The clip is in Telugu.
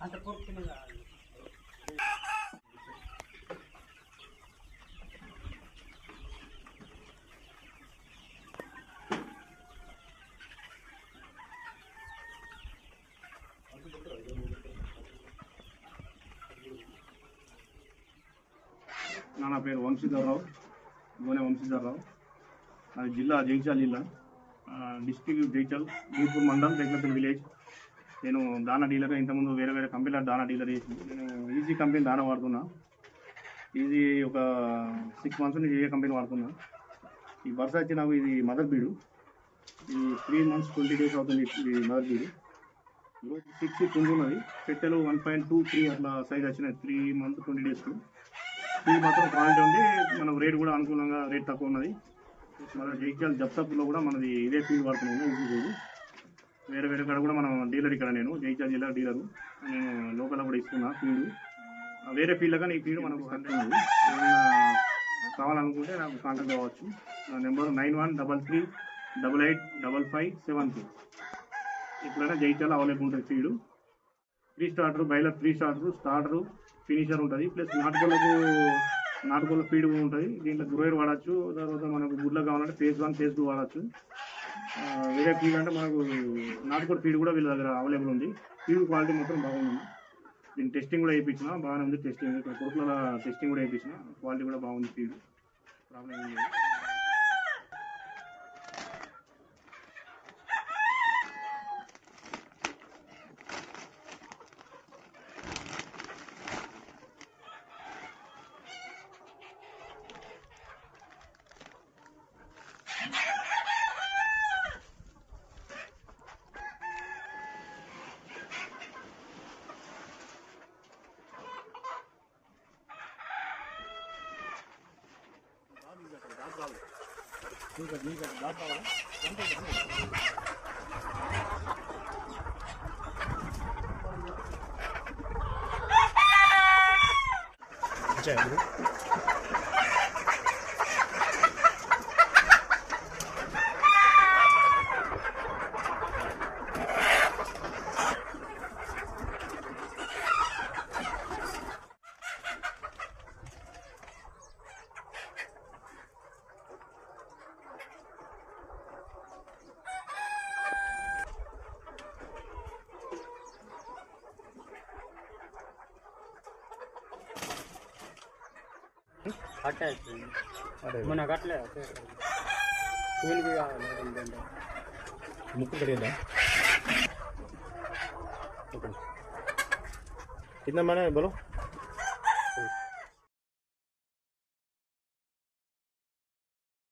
అంత పూర్తిగా నా పేరు వంశీధర్రావు, గోనె వంశీధర్రావు. అది జిల్లా జగిత్యాల జిల్లా, డిస్ట్రిక్ట్ జగిత్యాల, బీర్పూర్ మండలం, జగిత్యాల విలేజ్. నేను దానా డీలర్గా ఇంతకుముందు వేరే వేరే కంపెనీల దానా డీలర్ చేసి నేను ఈజీ కంపెనీ దానా వాడుతున్నా. ఈజీ ఒక 6 months నుంచి ఏ కంపెనీ వాడుతున్నా. ఈ బర్స వచ్చి నాకు ఇది మదర్ బీడు. ఈ 3 months 20 days అవుతుంది ఈ మదర్ బీడు. 6 పుంజున్నది. పెట్టెలు 1.23 అట్లా సైజ్ వచ్చినాయి 3 months 20 days. ఇది మాత్రం క్వాలిటీ ఉంది. మనం రేట్ కూడా అనుకూలంగా, రేట్ తక్కువ ఉన్నది. మన జగిత్యాల జప్తాపూర్లో కూడా మనది ఇదే ఫీల్డ్ వాడుతున్నాము. ఈజీ ఫీల్డ్ వేరే వేరే కాడ కూడా మనం డీలర్ ఇక్కడ, నేను జగిత్యాల జిల్లా డీలరు. నేను లోకల్ కూడా ఇస్తున్నా ఫీల్డ్. వేరే ఫీల్డ్ కానీ ఈ ఫీల్డ్ మనకు కంటెంట్ ఉంది. ఏమైనా కావాలనుకుంటే నాకు కాంటాక్ట్ అవ్వచ్చు. నా నెంబర్ 9133885572. ఎప్పుడైనా జగిత్యాల అవైలబుల్ ఉంటుంది field. 3 starter, boiler 3 starter, starter, finisher ఉంటుంది. ప్లస్ నాటుకోళ్ళ ఫీడ్ ఉంటుంది. దీంట్లో గ్రోయర్ వాడచ్చు. తర్వాత మనకు గుడ్ల కావాలంటే phase 1 phase 2 వాడచ్చు. వేరే ఫీడ్ అంటే మనకు నాటుకోళ్ళ ఫీడ్ కూడా వీళ్ళ దగ్గర అవైలబుల్ ఉంది. ఫీడ్ క్వాలిటీ మాత్రం బాగుంది. దీన్ని టెస్టింగ్ కూడా వేయించిన, బాగానే ఉంది టెస్టింగ్. ఇక్కడ కొడుకుల టెస్టింగ్ కూడా వేయించిన, క్వాలిటీ కూడా బాగుంది. ఫీడ్ ప్రాబ్లం ఏం లేదు. మన కట్టలే मुक्कु करिएगा कितना माने बोलो।